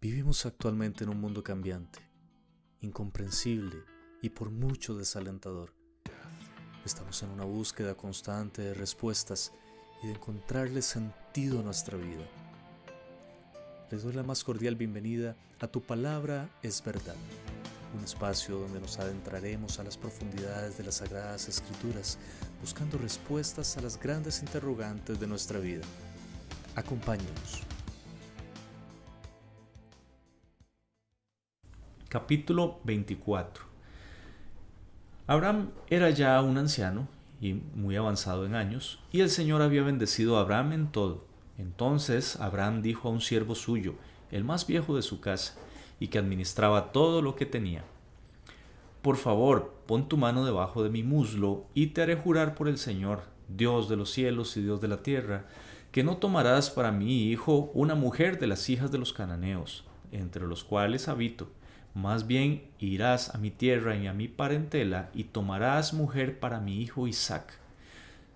Vivimos actualmente en un mundo cambiante, incomprensible y por mucho desalentador. Estamos en una búsqueda constante de respuestas y de encontrarle sentido a nuestra vida. Les doy la más cordial bienvenida a Tu Palabra es Verdad, un espacio donde nos adentraremos a las profundidades de las Sagradas Escrituras, buscando respuestas a las grandes interrogantes de nuestra vida. Acompáñenos. Capítulo 24. Abraham era ya un anciano y muy avanzado en años, y el Señor había bendecido a Abraham en todo. Entonces Abraham dijo a un siervo suyo, el más viejo de su casa, y que administraba todo lo que tenía: Por favor, pon tu mano debajo de mi muslo, y te haré jurar por el Señor, Dios de los cielos y Dios de la tierra, que no tomarás para mi hijo una mujer de las hijas de los cananeos, entre los cuales habito. Más bien irás a mi tierra y a mi parentela, y tomarás mujer para mi hijo Isaac.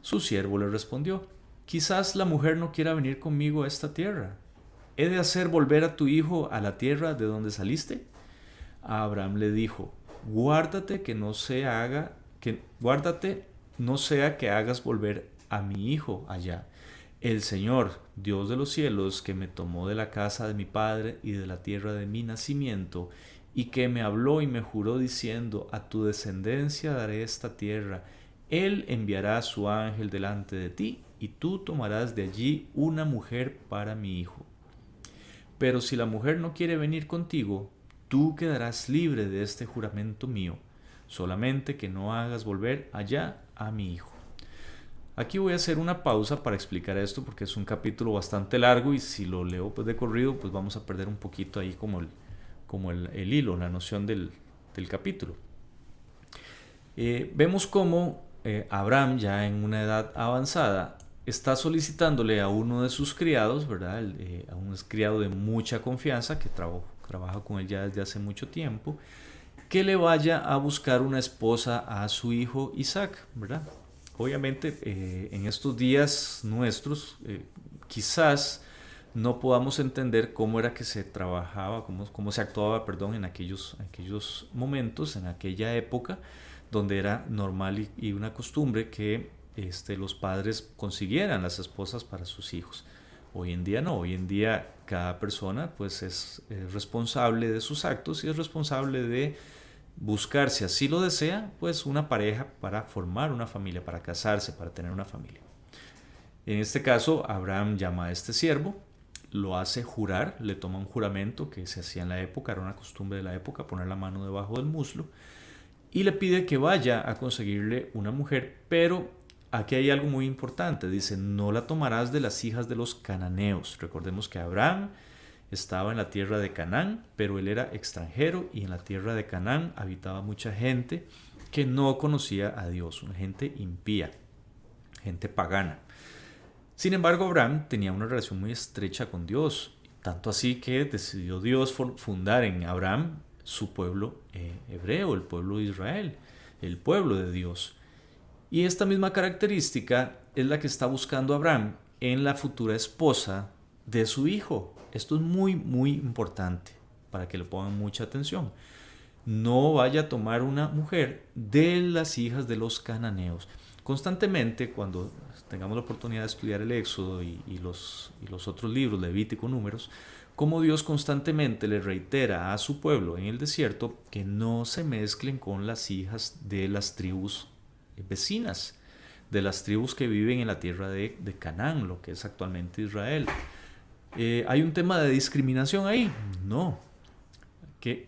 Su siervo le respondió: Quizás la mujer no quiera venir conmigo a esta tierra. ¿He de hacer volver a tu hijo a la tierra de donde saliste? Abraham le dijo: Guárdate no sea que hagas volver a mi hijo allá. El Señor, Dios de los cielos, que me tomó de la casa de mi padre y de la tierra de mi nacimiento, y que me habló y me juró diciendo: A tu descendencia daré esta tierra. Él enviará a su ángel delante de ti, y tú tomarás de allí una mujer para mi hijo. Pero si la mujer no quiere venir contigo, tú quedarás libre de este juramento mío, solamente que no hagas volver allá a mi hijo. Aquí voy a hacer una pausa para explicar esto, porque es un capítulo bastante largo, y si lo leo de corrido, pues vamos a perder un poquito ahí como el hilo, la noción del capítulo. Vemos cómo Abraham, ya en una edad avanzada, está solicitándole a uno de sus criados, ¿verdad? A un criado de mucha confianza que trabaja con él ya desde hace mucho tiempo, que le vaya a buscar una esposa a su hijo Isaac, ¿verdad? Obviamente, en estos días nuestros, quizás no podamos entender cómo era que se trabajaba, cómo se actuaba, perdón, en aquellos momentos, en aquella época, donde era normal y una costumbre que los padres consiguieran las esposas para sus hijos. Hoy en día no, hoy en día cada persona pues es responsable de sus actos y es responsable de buscar, si así lo desea, pues una pareja para formar una familia, para casarse, para tener una familia. En este caso, Abraham llama a este siervo, lo hace jurar, le toma un juramento que se hacía en la época, era una costumbre de la época, poner la mano debajo del muslo, y le pide que vaya a conseguirle una mujer, pero aquí hay algo muy importante, dice: no la tomarás de las hijas de los cananeos. Recordemos que Abraham estaba en la tierra de Canaán, pero él era extranjero, y en la tierra de Canaán habitaba mucha gente que no conocía a Dios, una gente impía, gente pagana. Sin embargo, Abraham tenía una relación muy estrecha con Dios, tanto así que decidió Dios fundar en Abraham su pueblo hebreo, el pueblo de Israel, el pueblo de Dios. Y esta misma característica es la que está buscando Abraham en la futura esposa de su hijo. Esto es muy, muy importante para que le pongan mucha atención. No vaya a tomar una mujer de las hijas de los cananeos. Constantemente, cuando tengamos la oportunidad de estudiar el Éxodo y los otros libros, Levítico, Números, como Dios constantemente le reitera a su pueblo en el desierto que no se mezclen con las hijas de las tribus vecinas, de las tribus que viven en la tierra de Canaán, lo que es actualmente Israel. ¿Hay un tema de discriminación ahí? No.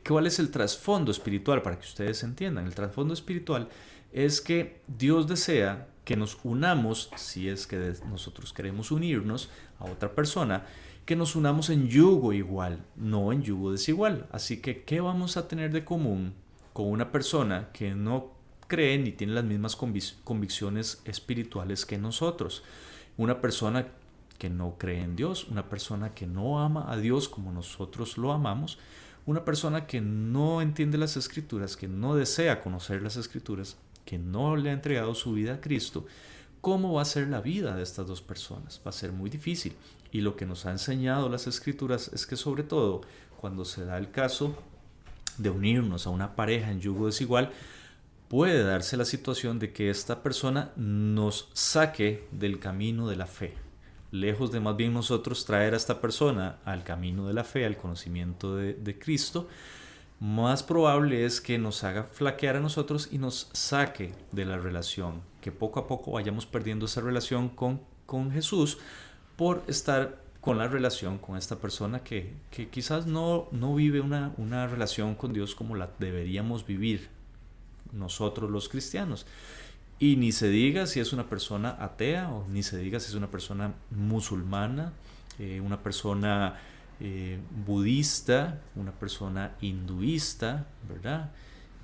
¿Cuál es el trasfondo espiritual para que ustedes entiendan? El trasfondo espiritual es que Dios desea que nos unamos, si es que nosotros queremos unirnos a otra persona, que nos unamos en yugo igual, no en yugo desigual. Así que, ¿qué vamos a tener de común con una persona que no cree ni tiene las mismas convicciones espirituales que nosotros? Una persona que no cree en Dios, una persona que no ama a Dios como nosotros lo amamos, una persona que no entiende las Escrituras, que no desea conocer las Escrituras, que no le ha entregado su vida a Cristo. ¿cómo va a ser la vida de estas dos personas? Va a ser muy difícil. Y lo que nos ha enseñado las Escrituras es que, sobre todo cuando se da el caso de unirnos a una pareja en yugo desigual, puede darse la situación de que esta persona nos saque del camino de la fe. Lejos de más bien nosotros traer a esta persona al camino de la fe, al conocimiento de Cristo, más probable es que nos haga flaquear a nosotros y nos saque de la relación, que poco a poco vayamos perdiendo esa relación con Jesús por estar con la relación con esta persona que quizás no vive una relación con Dios como la deberíamos vivir nosotros los cristianos. Y ni se diga si es una persona atea, o ni se diga si es una persona musulmana, una persona budista, una persona hinduista, ¿verdad?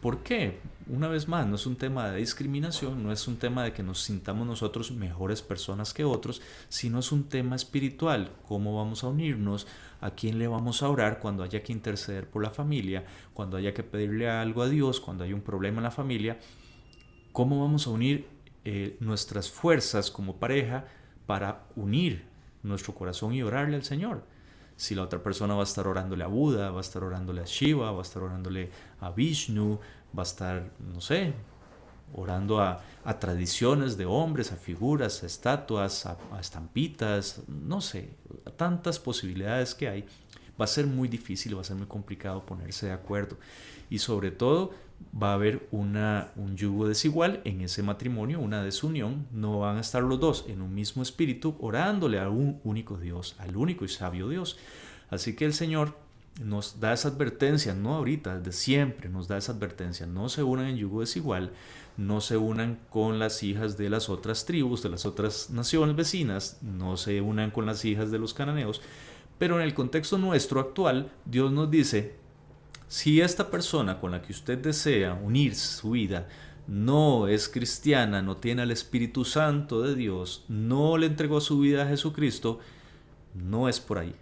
¿Por qué? Una vez más, no es un tema de discriminación, no es un tema de que nos sintamos nosotros mejores personas que otros, sino es un tema espiritual. ¿Cómo vamos a unirnos? ¿A quién le vamos a orar cuando haya que interceder por la familia? Cuando haya que pedirle algo a Dios, cuando hay un problema en la familia. ¿Cómo vamos a unir nuestras fuerzas como pareja para unir nuestro corazón y orarle al Señor? Si la otra persona va a estar orándole a Buda, va a estar orándole a Shiva, va a estar orándole a Vishnu, va a estar, no sé, orando a tradiciones de hombres, a figuras, a estatuas, a estampitas, no sé, a tantas posibilidades que hay, va a ser muy difícil, va a ser muy complicado ponerse de acuerdo. Y sobre todo va a haber un yugo desigual en ese matrimonio, una desunión. No van a estar los dos en un mismo espíritu orándole a un único Dios, al único y sabio Dios. Así que el Señor nos da esa advertencia, no ahorita, desde siempre nos da esa advertencia: no se unan en yugo desigual, no se unan con las hijas de las otras tribus, de las otras naciones vecinas, no se unan con las hijas de los cananeos. Pero en el contexto nuestro actual, Dios nos dice: si esta persona con la que usted desea unir su vida no es cristiana, no tiene al Espíritu Santo de Dios, no le entregó su vida a Jesucristo, no es por ahí.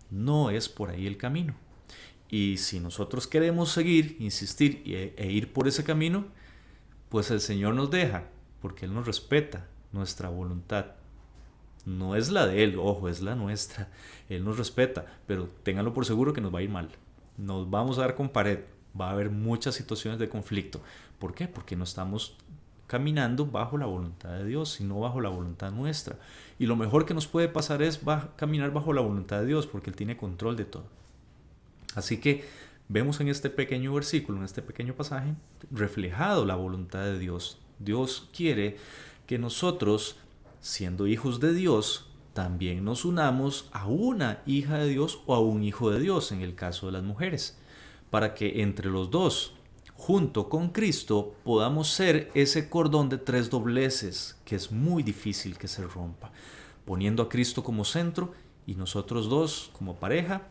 No es por ahí el camino. Y si nosotros queremos seguir, insistir e ir por ese camino, pues el Señor nos deja, porque Él nos respeta nuestra voluntad. No es la de Él, ojo, es la nuestra. Él nos respeta, pero ténganlo por seguro que nos va a ir mal. Nos vamos a dar con pared, va a haber muchas situaciones de conflicto. ¿Por qué? Porque no estamos caminando bajo la voluntad de Dios, sino bajo la voluntad nuestra. Y lo mejor que nos puede pasar es caminar bajo la voluntad de Dios, porque Él tiene control de todo. Así que vemos en este pequeño versículo, en este pequeño pasaje, reflejado la voluntad de Dios. Dios quiere que nosotros, siendo hijos de Dios, también nos unamos a una hija de Dios o a un hijo de Dios, en el caso de las mujeres, para que entre los dos, junto con Cristo, podamos ser ese cordón de tres dobleces que es muy difícil que se rompa, poniendo a Cristo como centro y nosotros dos como pareja,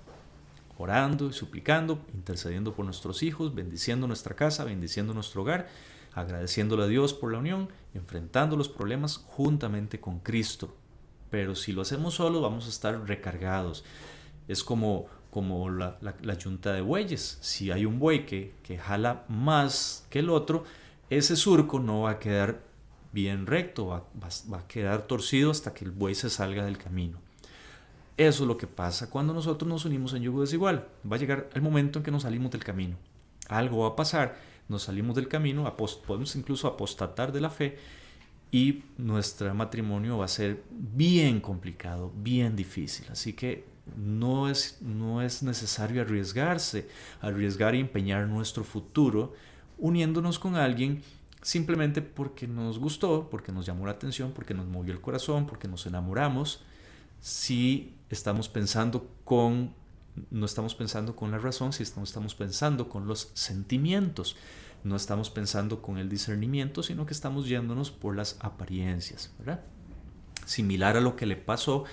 orando y suplicando, intercediendo por nuestros hijos, bendiciendo nuestra casa, bendiciendo nuestro hogar, agradeciéndole a Dios por la unión, enfrentando los problemas juntamente con Cristo. Pero si lo hacemos solos, vamos a estar recargados. Es como la yunta de bueyes. Si hay un buey que jala más que el otro, ese surco no va a quedar bien recto, va a quedar torcido hasta que el buey se salga del camino. Eso es lo que pasa cuando nosotros nos unimos en yugo desigual. Va a llegar el momento en que nos salimos del camino. Algo va a pasar, nos salimos del camino, podemos incluso apostatar de la fe, y nuestro matrimonio va a ser bien complicado, bien difícil. Así que no es necesario arriesgar y empeñar nuestro futuro uniéndonos con alguien simplemente porque nos gustó, porque nos llamó la atención, porque nos movió el corazón, porque nos enamoramos. Si estamos pensando no estamos pensando con la razón, si estamos pensando con los sentimientos. No estamos pensando con el discernimiento, sino que estamos yéndonos por las apariencias, ¿verdad? Similar a lo que le pasó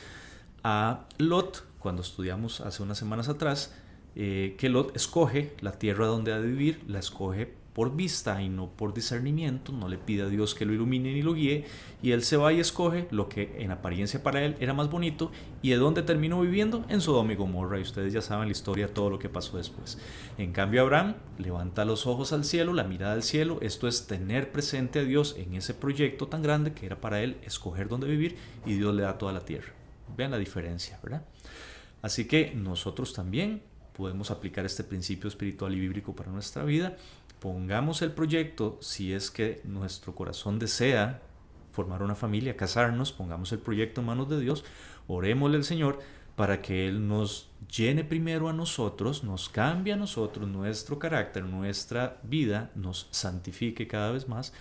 a Lot cuando estudiamos hace unas semanas atrás, que Lot escoge la tierra donde ha de vivir, la escoge por vista y no por discernimiento, no le pide a Dios que lo ilumine ni lo guíe, y él se va y escoge lo que en apariencia para él era más bonito. ¿Y de dónde terminó viviendo? En Sodoma y Gomorra, y ustedes ya saben la historia, todo lo que pasó después. En cambio, Abraham levanta los ojos al cielo, la mirada al cielo. Esto es tener presente a Dios en ese proyecto tan grande que era para él escoger dónde vivir, y Dios le da toda la tierra. Vean la diferencia, ¿verdad? Así que nosotros también podemos aplicar este principio espiritual y bíblico para nuestra vida. Pongamos el proyecto, si es que nuestro corazón desea formar una familia, casarnos, pongamos el proyecto en manos de Dios, orémosle al Señor para que Él nos llene primero a nosotros, nos cambie a nosotros, nuestro carácter, nuestra vida, nos santifique cada vez más,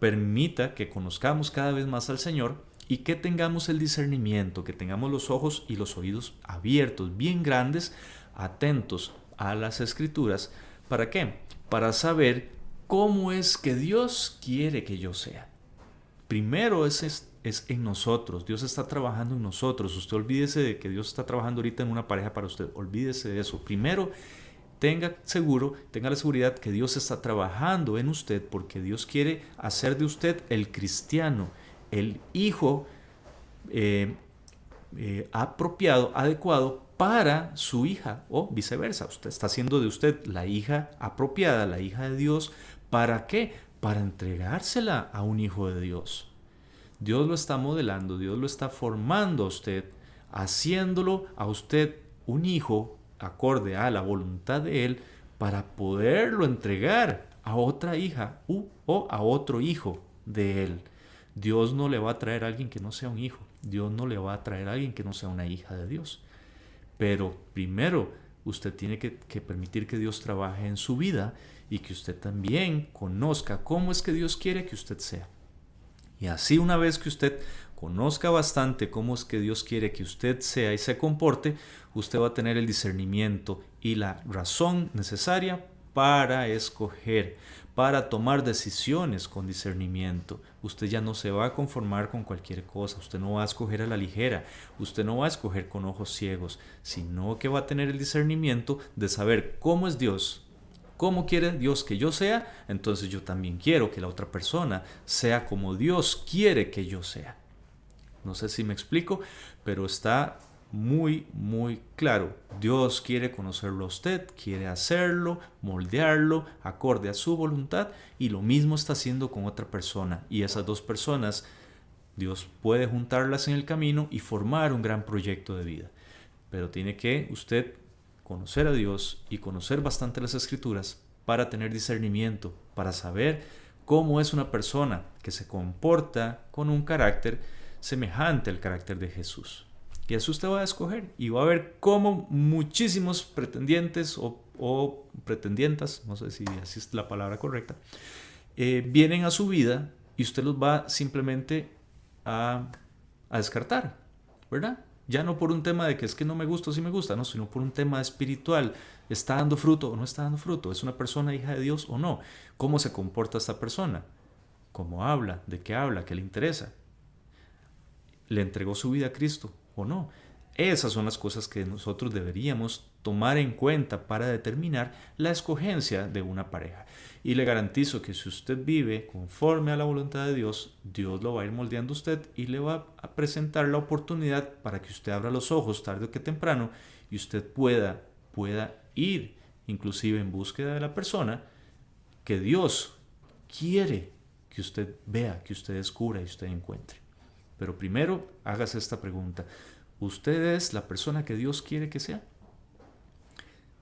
permita que conozcamos cada vez más al Señor y que tengamos el discernimiento, que tengamos los ojos y los oídos abiertos, bien grandes, atentos a las Escrituras. ¿Para qué? Para saber cómo es que Dios quiere que yo sea. Primero es en nosotros. Dios está trabajando en nosotros. Usted olvídese de que Dios está trabajando ahorita en una pareja para usted. Olvídese de eso. Primero, tenga la seguridad que Dios está trabajando en usted, porque Dios quiere hacer de usted el cristiano, el hijo apropiado, adecuado para su hija, o viceversa. Usted está haciendo de usted la hija apropiada, la hija de Dios. ¿Para qué? Para entregársela a un hijo de Dios. Dios lo está modelando, Dios lo está formando a usted, haciéndolo a usted un hijo acorde a la voluntad de Él, para poderlo entregar a otra hija o a otro hijo de Él. Dios no le va a traer a alguien que no sea un hijo. Dios no le va a traer a alguien que no sea una hija de Dios. Pero primero usted tiene que permitir que Dios trabaje en su vida y que usted también conozca cómo es que Dios quiere que usted sea. Y así, una vez que usted conozca bastante cómo es que Dios quiere que usted sea y se comporte, usted va a tener el discernimiento y la razón necesaria para escoger, para tomar decisiones con discernimiento. Usted ya no se va a conformar con cualquier cosa, usted no va a escoger a la ligera, usted no va a escoger con ojos ciegos, sino que va a tener el discernimiento de saber cómo es Dios, cómo quiere Dios que yo sea. Entonces yo también quiero que la otra persona sea como Dios quiere que yo sea. No sé si me explico, pero está muy, muy claro. Dios quiere conocerlo a usted, quiere hacerlo, moldearlo acorde a su voluntad, y lo mismo está haciendo con otra persona. Y esas dos personas, Dios puede juntarlas en el camino y formar un gran proyecto de vida. Pero tiene que usted conocer a Dios y conocer bastante las Escrituras para tener discernimiento, para saber cómo es una persona que se comporta con un carácter semejante al carácter de Jesús. Y eso usted va a escoger, y va a ver cómo muchísimos pretendientes o pretendientas, no sé si así es la palabra correcta, vienen a su vida, y usted los va simplemente a descartar, ¿verdad? Ya no por un tema de que es que no me gusta o sí me gusta, no, sino por un tema espiritual. ¿Está dando fruto o no está dando fruto? ¿Es una persona hija de Dios o no? ¿Cómo se comporta esta persona? ¿Cómo habla? ¿De qué habla? ¿Qué le interesa? ¿Le entregó su vida a Cristo o no? Esas son las cosas que nosotros deberíamos tomar en cuenta para determinar la escogencia de una pareja. Y le garantizo que si usted vive conforme a la voluntad de Dios, Dios lo va a ir moldeando a usted y le va a presentar la oportunidad para que usted abra los ojos tarde o que temprano, y usted pueda ir inclusive en búsqueda de la persona que Dios quiere que usted vea, que usted descubra y usted encuentre. Pero primero, hágase esta pregunta: ¿usted es la persona que Dios quiere que sea?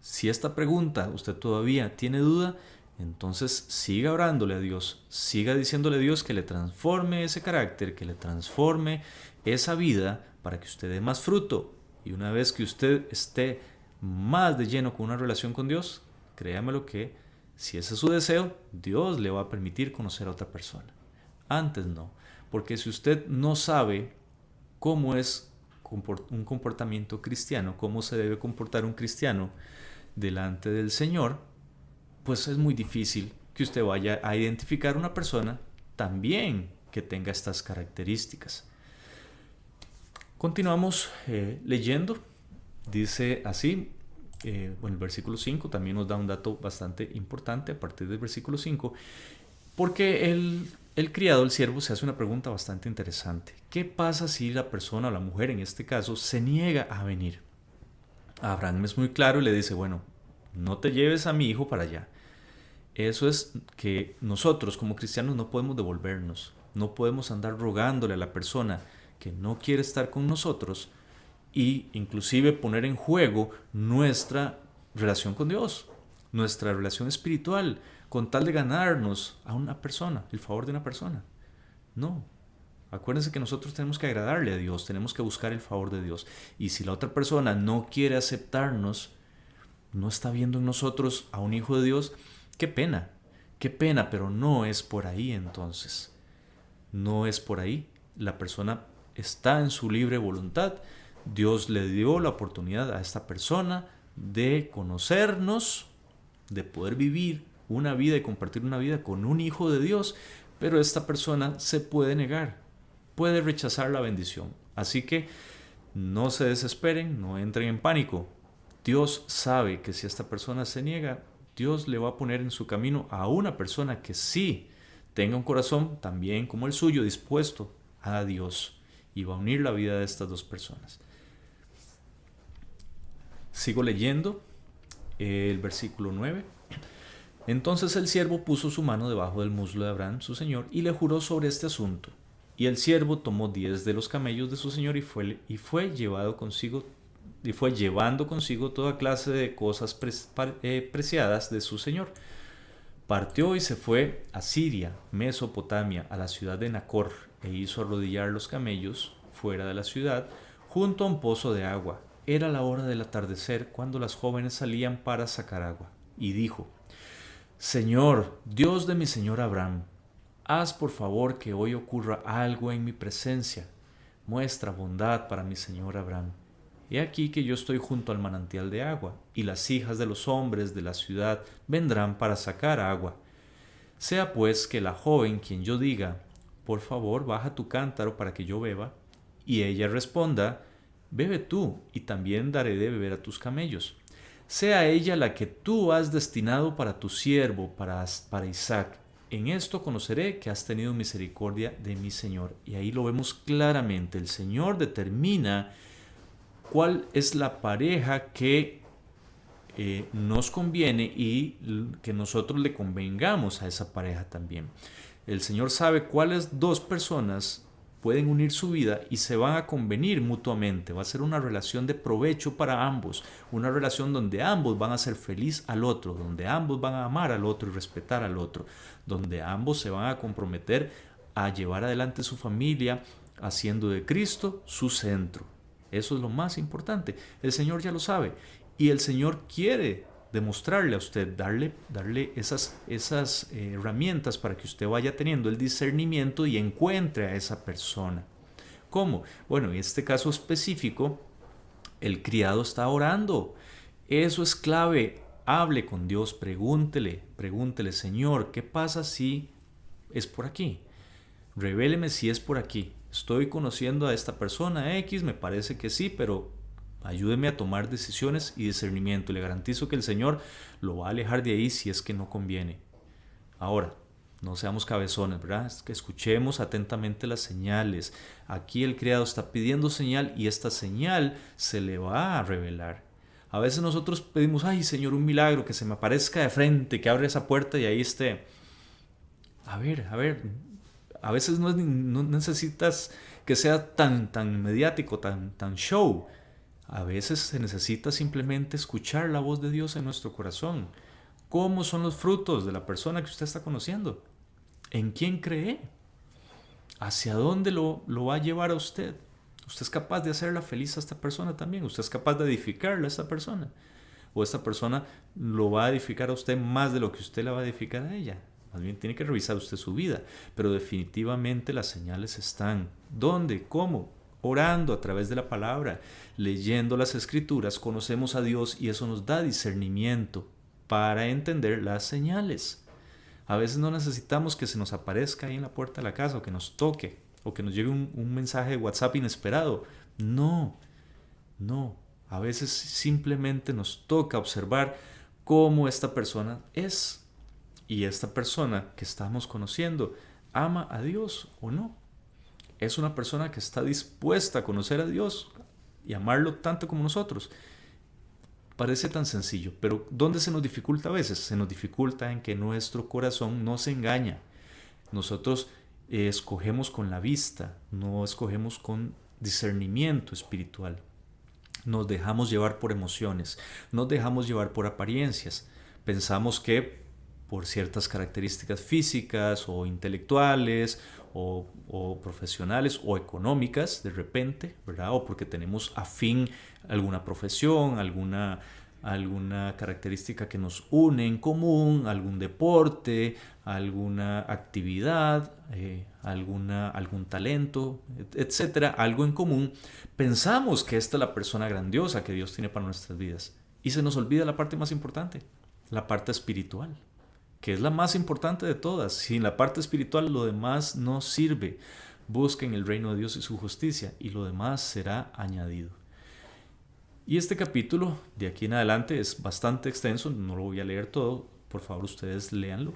Si esta pregunta usted todavía tiene duda, entonces siga orándole a Dios, siga diciéndole a Dios que le transforme ese carácter, que le transforme esa vida para que usted dé más fruto. Y una vez que usted esté más de lleno con una relación con Dios, créamelo que si ese es su deseo, Dios le va a permitir conocer a otra persona. Antes no, porque si usted no sabe cómo es un comportamiento cristiano, cómo se debe comportar un cristiano delante del Señor, pues es muy difícil que usted vaya a identificar una persona también que tenga estas características. Continuamos leyendo. Dice así: el versículo 5 también nos da un dato bastante importante a partir del versículo 5, porque el criado, el siervo, se hace una pregunta bastante interesante. ¿Qué pasa si la persona, o la mujer en este caso, se niega a venir? Abraham es muy claro y le dice, bueno, no te lleves a mi hijo para allá. Eso es que nosotros como cristianos no podemos devolvernos, no podemos andar rogándole a la persona que no quiere estar con nosotros y inclusive poner en juego nuestra relación con Dios, nuestra relación espiritual, con tal de ganarnos a una persona, el favor de una persona. No. Acuérdense que nosotros tenemos que agradarle a Dios, tenemos que buscar el favor de Dios. Y si la otra persona no quiere aceptarnos, no está viendo en nosotros a un hijo de Dios, qué pena, pero no es por ahí entonces. No es por ahí. La persona está en su libre voluntad. Dios le dio la oportunidad a esta persona de conocernos, de poder vivir una vida y compartir una vida con un hijo de Dios, pero esta persona se puede negar, puede rechazar la bendición. Así que no se desesperen, no entren en pánico. Dios sabe que si esta persona se niega, Dios le va a poner en su camino a una persona que sí tenga un corazón también como el suyo dispuesto a Dios y va a unir la vida de estas dos personas. Sigo leyendo el versículo 9. Entonces el siervo puso su mano debajo del muslo de Abraham, su señor, y le juró sobre este asunto. Y el siervo tomó 10 de los camellos de su señor y fue llevando consigo toda clase de cosas preciadas de su señor. Partió y se fue a Siria, Mesopotamia, a la ciudad de Nacor, e hizo arrodillar los camellos fuera de la ciudad, junto a un pozo de agua. Era la hora del atardecer cuando las jóvenes salían para sacar agua. Y dijo: Señor, Dios de mi señor Abraham, haz por favor que hoy ocurra algo en mi presencia. Muestra bondad para mi señor Abraham. He aquí que yo estoy junto al manantial de agua, y las hijas de los hombres de la ciudad vendrán para sacar agua. Sea pues que la joven quien yo diga, por favor baja tu cántaro para que yo beba, y ella responda, bebe tú, y también daré de beber a tus camellos. Sea ella la que tú has destinado para tu siervo, para Isaac. En esto conoceré que has tenido misericordia de mi Señor. Y ahí lo vemos claramente. El Señor determina cuál es la pareja que nos conviene y que nosotros le convengamos a esa pareja también. El Señor sabe cuáles dos personas pueden unir su vida y se van a convenir mutuamente. Va a ser una relación de provecho para ambos, una relación donde ambos van a ser feliz al otro, donde ambos van a amar al otro y respetar al otro, donde ambos se van a comprometer a llevar adelante su familia, haciendo de Cristo su centro. Eso es lo más importante. El Señor ya lo sabe y el Señor quiere demostrarle a usted, darle esas herramientas para que usted vaya teniendo el discernimiento y encuentre a esa persona. ¿Cómo? Bueno, en este caso específico, el criado está orando. Eso es clave. Hable con Dios, pregúntele, Señor, ¿qué pasa si es por aquí? Revéleme si es por aquí. Estoy conociendo a esta persona X, me parece que sí, pero ayúdeme a tomar decisiones y discernimiento. Le garantizo que el Señor lo va a alejar de ahí si es que no conviene. Ahora, no seamos cabezones, ¿verdad? Es que escuchemos atentamente las señales. Aquí el criado está pidiendo señal y esta señal se le va a revelar. A veces nosotros pedimos, ay Señor, un milagro, que se me aparezca de frente, que abra esa puerta y ahí esté. A ver, a veces no necesitas que sea tan mediático, tan show. A veces se necesita simplemente escuchar la voz de Dios en nuestro corazón. ¿Cómo son los frutos de la persona que usted está conociendo? ¿En quién cree? ¿Hacia dónde lo va a llevar a usted? ¿Usted es capaz de hacerla feliz a esta persona también? ¿Usted es capaz de edificarla a esta persona? ¿O esta persona lo va a edificar a usted más de lo que usted la va a edificar a ella? Más bien tiene que revisar usted su vida. Pero definitivamente las señales están. ¿Dónde? ¿Cómo? Orando a través de la palabra, leyendo las escrituras, conocemos a Dios y eso nos da discernimiento para entender las señales. A veces no necesitamos que se nos aparezca ahí en la puerta de la casa o que nos toque o que nos llegue un mensaje de WhatsApp inesperado. No. A veces simplemente nos toca observar cómo esta persona es. Y esta persona que estamos conociendo, ¿ama a Dios o no? Es una persona que está dispuesta a conocer a Dios y amarlo tanto como nosotros. Parece tan sencillo, pero ¿dónde se nos dificulta a veces? Se nos dificulta en que nuestro corazón no se engaña. Nosotros escogemos con la vista, no escogemos con discernimiento espiritual. Nos dejamos llevar por emociones, nos dejamos llevar por apariencias. Pensamos que por ciertas características físicas o intelectuales o profesionales o económicas de repente, ¿verdad? O porque tenemos afín alguna profesión, alguna característica que nos une en común, algún deporte, alguna actividad, algún talento, etcétera, algo en común. Pensamos que esta es la persona grandiosa que Dios tiene para nuestras vidas y se nos olvida la parte más importante, la parte espiritual, que es la más importante de todas. Sin la parte espiritual lo demás no sirve. Busquen el reino de Dios y su justicia y lo demás será añadido. Y este capítulo de aquí en adelante es bastante extenso, no lo voy a leer todo, por favor ustedes léanlo.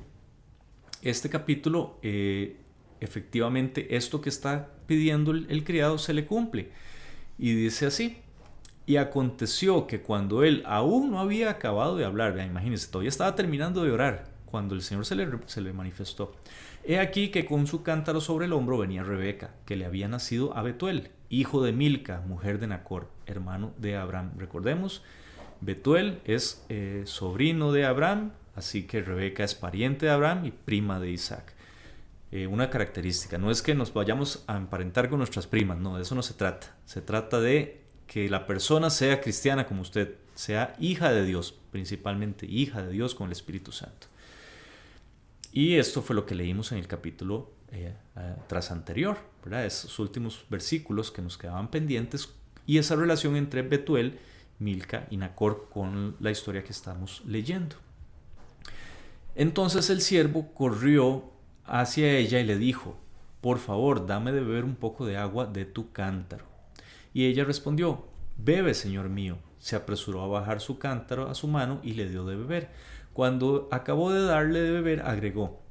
Este capítulo, efectivamente, esto que está pidiendo el criado se le cumple. Y dice así: y aconteció que cuando él aún no había acabado de hablar, imagínense, todavía estaba terminando de orar, cuando el Señor se le manifestó. He aquí que con su cántaro sobre el hombro venía Rebeca, que le había nacido a Betuel, hijo de Milca, mujer de Nacor, hermano de Abraham. Recordemos, Betuel es sobrino de Abraham, así que Rebeca es pariente de Abraham y prima de Isaac. Una característica, no es que nos vayamos a emparentar con nuestras primas, no, de eso no se trata. Se trata de que la persona sea cristiana como usted, sea hija de Dios, principalmente hija de Dios con el Espíritu Santo. Y esto fue lo que leímos en el capítulo tras anterior, ¿verdad? Esos últimos versículos que nos quedaban pendientes y esa relación entre Betuel, Milca y Nacor con la historia que estamos leyendo. Entonces el siervo corrió hacia ella y le dijo: por favor, dame de beber un poco de agua de tu cántaro. Y ella respondió: bebe, señor mío. Se apresuró a bajar su cántaro a su mano y le dio de beber. Cuando acabó de darle de beber, agregó: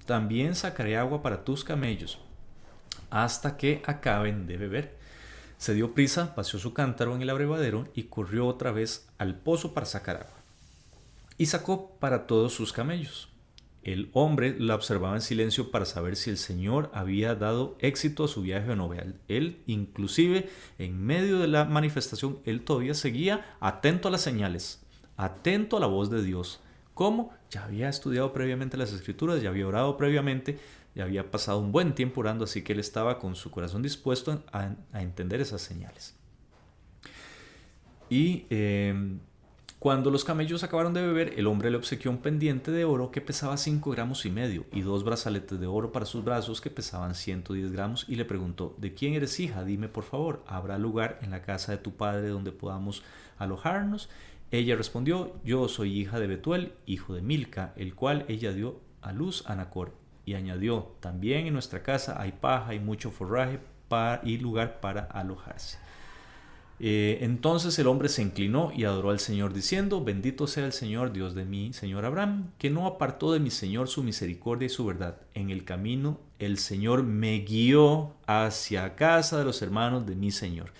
también sacaré agua para tus camellos, hasta que acaben de beber. Se dio prisa, vació su cántaro en el abrevadero y corrió otra vez al pozo para sacar agua. Y sacó para todos sus camellos. El hombre la observaba en silencio para saber si el Señor había dado éxito a su viaje o no. Él, inclusive, en medio de la manifestación, él todavía seguía atento a las señales, atento a la voz de Dios. ¿Cómo? Ya había estudiado previamente las Escrituras, ya había orado previamente, ya había pasado un buen tiempo orando, así que él estaba con su corazón dispuesto a entender esas señales. Y cuando los camellos acabaron de beber, el hombre le obsequió un pendiente de oro que pesaba 5 gramos y medio y 2 brazaletes de oro para sus brazos que pesaban 110 gramos y le preguntó: ¿de quién eres hija? Dime por favor, ¿habrá lugar en la casa de tu padre donde podamos alojarnos? Ella respondió: yo soy hija de Betuel, hijo de Milca, el cual ella dio a luz a Nacor. Y añadió: también en nuestra casa hay paja y mucho forraje y lugar para alojarse. Entonces el hombre se inclinó y adoró al Señor diciendo: bendito sea el Señor, Dios de mi señor Abraham, que no apartó de mi señor su misericordia y su verdad. En el camino el Señor me guió hacia casa de los hermanos de mi señor.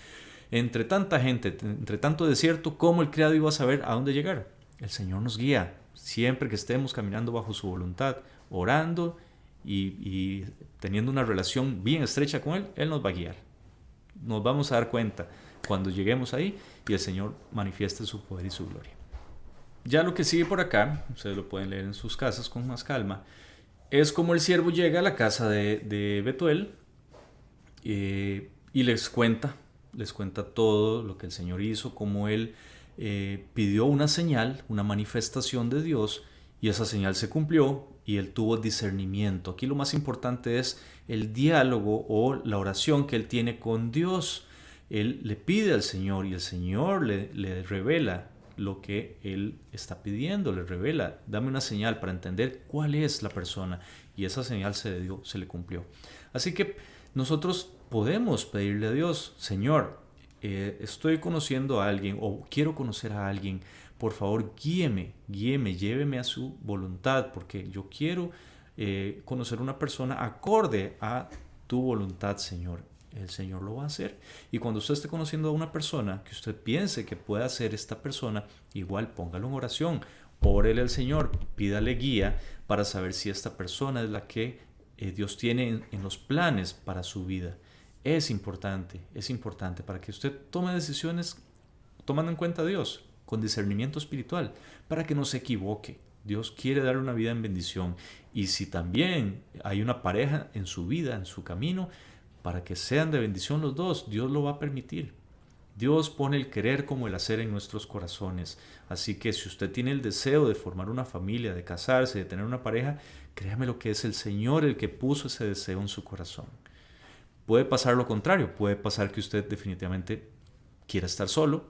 Entre tanta gente, entre tanto desierto, ¿cómo el criado iba a saber a dónde llegar? El Señor nos guía siempre que estemos caminando bajo su voluntad, orando y teniendo una relación bien estrecha con Él. Él nos va a guiar. Nos vamos a dar cuenta cuando lleguemos ahí y el Señor manifieste su poder y su gloria. Ya lo que sigue por acá, ustedes lo pueden leer en sus casas con más calma, es como el siervo llega a la casa de Betuel y les cuenta todo lo que el Señor hizo, cómo Él pidió una señal, una manifestación de Dios, y esa señal se cumplió y Él tuvo discernimiento. Aquí lo más importante es el diálogo o la oración que Él tiene con Dios. Él le pide al Señor y el Señor le revela lo que Él está pidiendo, le revela: dame una señal para entender cuál es la persona, y esa señal se le cumplió. Así que nosotros podemos pedirle a Dios: Señor, estoy conociendo a alguien o quiero conocer a alguien, por favor guíeme, lléveme a su voluntad, porque yo quiero conocer una persona acorde a tu voluntad, Señor. El Señor lo va a hacer. Y cuando usted esté conociendo a una persona que usted piense que pueda ser esta persona, igual póngalo en oración, órele al Señor, pídale guía para saber si esta persona es la que Dios tiene en los planes para su vida. Es importante para que usted tome decisiones tomando en cuenta a Dios, con discernimiento espiritual, para que no se equivoque. Dios quiere darle una vida en bendición. Y si también hay una pareja en su vida, en su camino, para que sean de bendición los dos, Dios lo va a permitir. Dios pone el querer como el hacer en nuestros corazones. Así que si usted tiene el deseo de formar una familia, de casarse, de tener una pareja, créame lo que es el Señor el que puso ese deseo en su corazón. Puede pasar lo contrario, puede pasar que usted definitivamente quiera estar solo,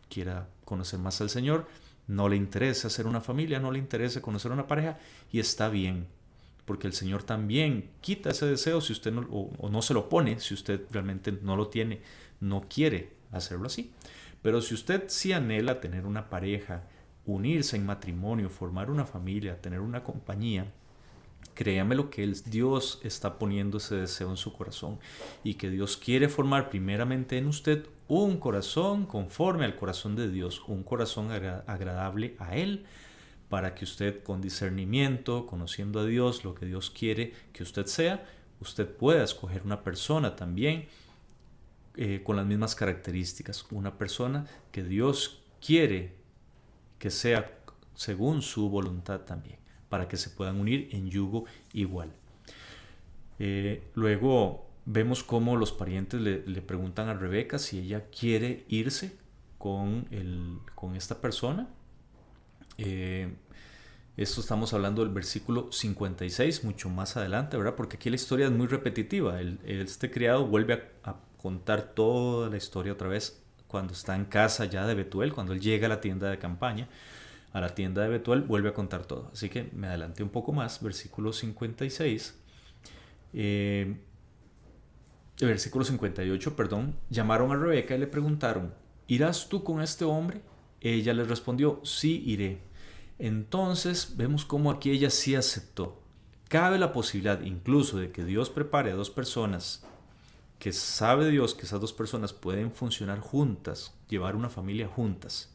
quiera conocer más al Señor, no le interesa hacer una familia, no le interesa conocer una pareja, y está bien, porque el Señor también quita ese deseo si usted no, o no se lo pone, si usted realmente no lo tiene, no quiere hacerlo así. Pero si usted sí anhela tener una pareja, unirse en matrimonio, formar una familia, tener una compañía, créame lo que Dios está poniendo ese deseo en su corazón, y que Dios quiere formar primeramente en usted un corazón conforme al corazón de Dios, un corazón agradable a Él, para que usted con discernimiento, conociendo a Dios, lo que Dios quiere que usted sea, usted pueda escoger una persona también con las mismas características, una persona que Dios quiere que sea según su voluntad también, para que se puedan unir en yugo igual. Luego vemos cómo los parientes le preguntan a Rebeca si ella quiere irse con esta persona. Esto estamos hablando del versículo 56, mucho más adelante, ¿verdad? Porque aquí la historia es muy repetitiva. Este criado vuelve a contar toda la historia otra vez cuando está en casa ya de Betuel, cuando él llega a la tienda de campaña. A la tienda de Betuel vuelve a contar todo. Así que me adelanté un poco más, versículo 56. El versículo 58, perdón. Llamaron a Rebeca y le preguntaron: ¿irás tú con este hombre? Ella les respondió: sí, iré. Entonces vemos cómo aquí ella sí aceptó. Cabe la posibilidad incluso de que Dios prepare a dos personas que sabe Dios que esas dos personas pueden funcionar juntas, llevar una familia juntas.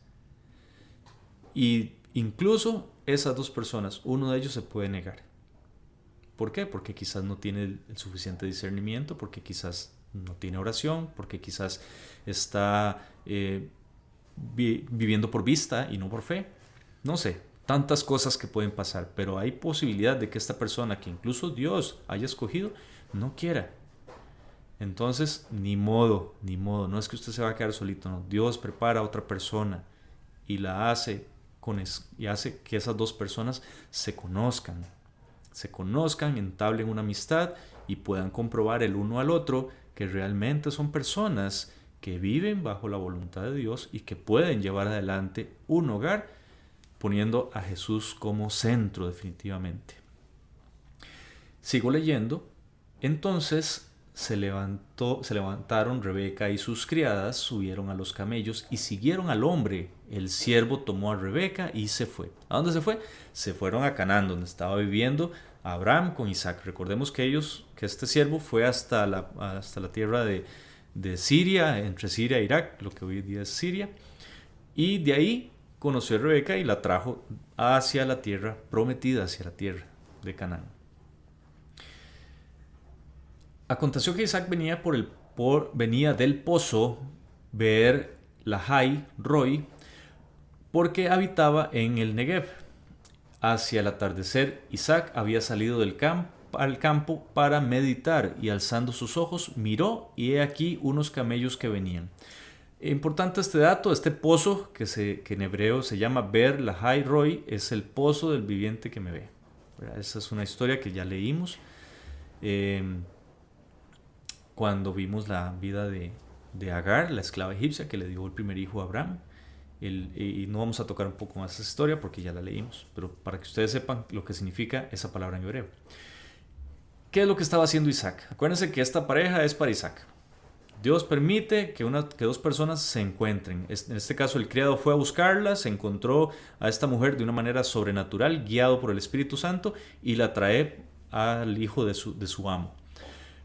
Y incluso esas dos personas, uno de ellos se puede negar. ¿Por qué? Porque quizás no tiene el suficiente discernimiento, porque quizás no tiene oración, porque quizás está viviendo por vista y no por fe. No sé, tantas cosas que pueden pasar, pero hay posibilidad de que esta persona que incluso Dios haya escogido no quiera. Entonces, ni modo, no es que usted se va a quedar solito, no. Dios prepara a otra persona y la hace y hace que esas dos personas se conozcan, entablen una amistad y puedan comprobar el uno al otro que realmente son personas que viven bajo la voluntad de Dios y que pueden llevar adelante un hogar poniendo a Jesús como centro definitivamente. Sigo leyendo. Entonces se levantaron Rebeca y sus criadas, subieron a los camellos y siguieron al hombre. El siervo tomó a Rebeca y se fue. ¿A dónde se fue? Se fueron a Canaán, donde estaba viviendo Abraham con Isaac. Recordemos que este siervo fue hasta la tierra de Siria, entre Siria e Irak, lo que hoy día es Siria. Y de ahí conoció a Rebeca y la trajo hacia la tierra prometida, hacia la tierra de Canaán. Aconteció que Isaac venía del pozo Beer Lahai Roi, porque habitaba en el Negev. Hacia el atardecer, Isaac había salido al campo para meditar, y alzando sus ojos miró, y he aquí unos camellos que venían. Importante este dato: este pozo que en hebreo se llama Beer Lahai Roi es el pozo del viviente que me ve. Esa es una historia que ya leímos cuando vimos la vida de Agar, la esclava egipcia que le dio el primer hijo a Abraham. Y no vamos a tocar un poco más esa historia porque ya la leímos, pero para que ustedes sepan lo que significa esa palabra en hebreo. ¿Qué es lo que estaba haciendo Isaac? Acuérdense que esta pareja es para Isaac. Dios permite que dos personas se encuentren. En este caso, el criado fue a buscarla, se encontró a esta mujer de una manera sobrenatural, guiado por el Espíritu Santo, y la trae al hijo de su amo.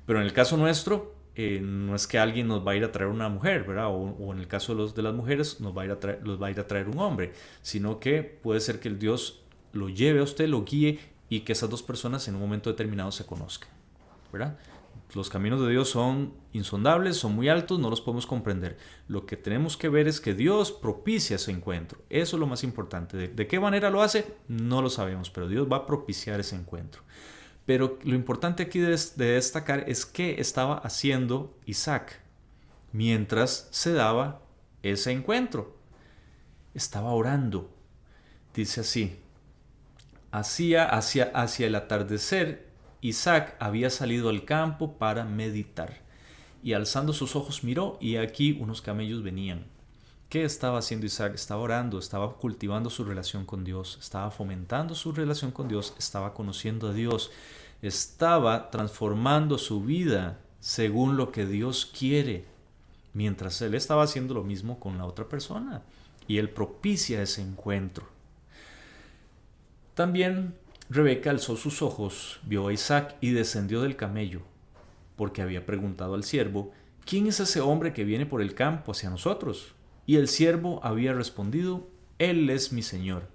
Pero en el caso nuestro, no es que alguien nos va a ir a traer una mujer, ¿verdad? O en el caso de las mujeres, los va a ir a traer un hombre, sino que puede ser que el Dios lo lleve a usted, lo guíe, y que esas dos personas en un momento determinado se conozcan, ¿verdad? Los caminos de Dios son insondables, son muy altos, no los podemos comprender. Lo que tenemos que ver es que Dios propicia ese encuentro. Eso es lo más importante. ¿De qué manera lo hace? No lo sabemos, pero Dios va a propiciar ese encuentro. Pero lo importante aquí de destacar es qué estaba haciendo Isaac mientras se daba ese encuentro. Estaba orando. Dice así: hacia el atardecer, Isaac había salido al campo para meditar, y alzando sus ojos miró, y aquí unos camellos venían. ¿Qué estaba haciendo Isaac? Estaba orando, estaba cultivando su relación con Dios, estaba fomentando su relación con Dios, estaba conociendo a Dios, estaba transformando su vida según lo que Dios quiere, mientras él estaba haciendo lo mismo con la otra persona, y él propicia ese encuentro. También Rebeca alzó sus ojos, vio a Isaac y descendió del camello, porque había preguntado al siervo: ¿quién es ese hombre que viene por el campo hacia nosotros? Y el siervo había respondido: él es mi señor.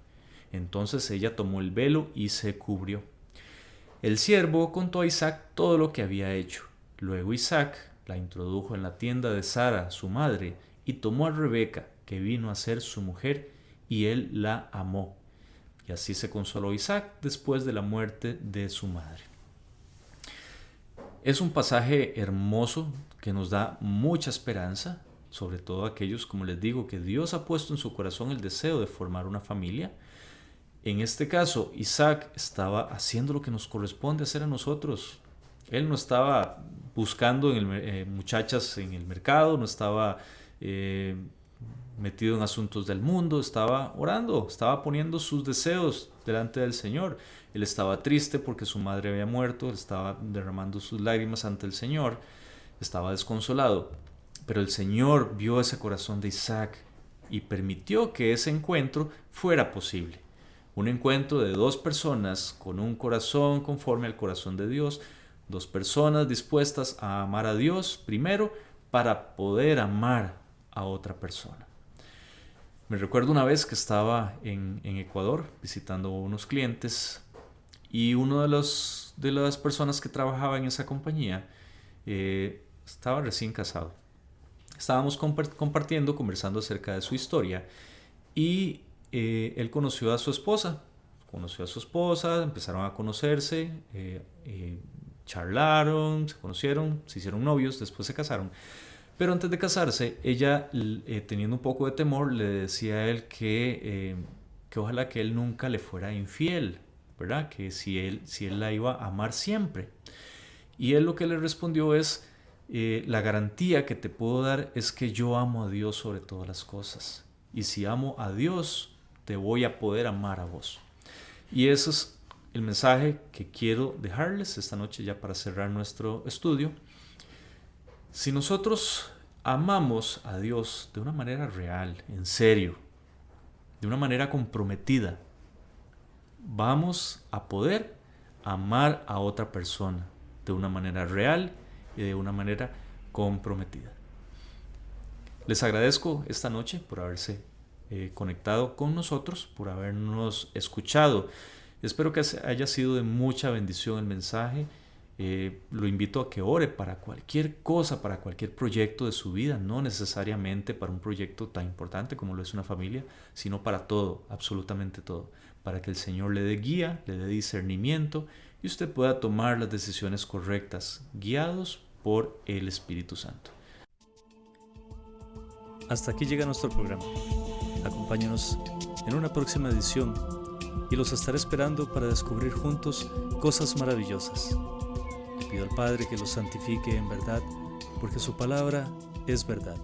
Entonces ella tomó el velo y se cubrió. El siervo contó a Isaac todo lo que había hecho. Luego Isaac la introdujo en la tienda de Sara, su madre, y tomó a Rebeca, que vino a ser su mujer, y él la amó. Y así se consoló Isaac después de la muerte de su madre. Es un pasaje hermoso que nos da mucha esperanza, sobre todo a aquellos, como les digo, que Dios ha puesto en su corazón el deseo de formar una familia. En este caso, Isaac estaba haciendo lo que nos corresponde hacer a nosotros. Él no estaba buscando muchachas en el mercado, no estaba metido en asuntos del mundo, estaba orando, estaba poniendo sus deseos delante del Señor. Él estaba triste porque su madre había muerto, él estaba derramando sus lágrimas ante el Señor, estaba desconsolado. Pero el Señor vio ese corazón de Isaac y permitió que ese encuentro fuera posible. Un encuentro de dos personas con un corazón conforme al corazón de Dios, dos personas dispuestas a amar a Dios primero para poder amar a otra persona. Me recuerdo una vez que estaba en Ecuador visitando a unos clientes, y uno de las personas que trabajaba en esa compañía estaba recién casado. Estábamos conversando acerca de su historia, y él conoció a su esposa, empezaron a conocerse, charlaron, se conocieron, se hicieron novios, después se casaron. Pero antes de casarse, ella, teniendo un poco de temor, le decía a él que ojalá que él nunca le fuera infiel, ¿verdad? Que si él la iba a amar siempre. Y él lo que le respondió es: la garantía que te puedo dar es que yo amo a Dios sobre todas las cosas. Y si amo a Dios, te voy a poder amar a vos. Y ese es el mensaje que quiero dejarles esta noche, ya para cerrar nuestro estudio. Si nosotros amamos a Dios de una manera real, en serio, de una manera comprometida, vamos a poder amar a otra persona de una manera real y de una manera comprometida. Les agradezco esta noche por haberse conectado con nosotros, por habernos escuchado. Espero que haya sido de mucha bendición el mensaje. Lo invito a que ore para cualquier cosa, para cualquier proyecto de su vida, no necesariamente para un proyecto tan importante como lo es una familia, sino para todo, absolutamente todo, para que el Señor le dé guía, le dé discernimiento y usted pueda tomar las decisiones correctas, guiados por el Espíritu Santo. Hasta aquí llega nuestro programa. Acompáñanos en una próxima edición y los estaré esperando para descubrir juntos cosas maravillosas. Le pido al Padre que los santifique en verdad, porque su palabra es verdad.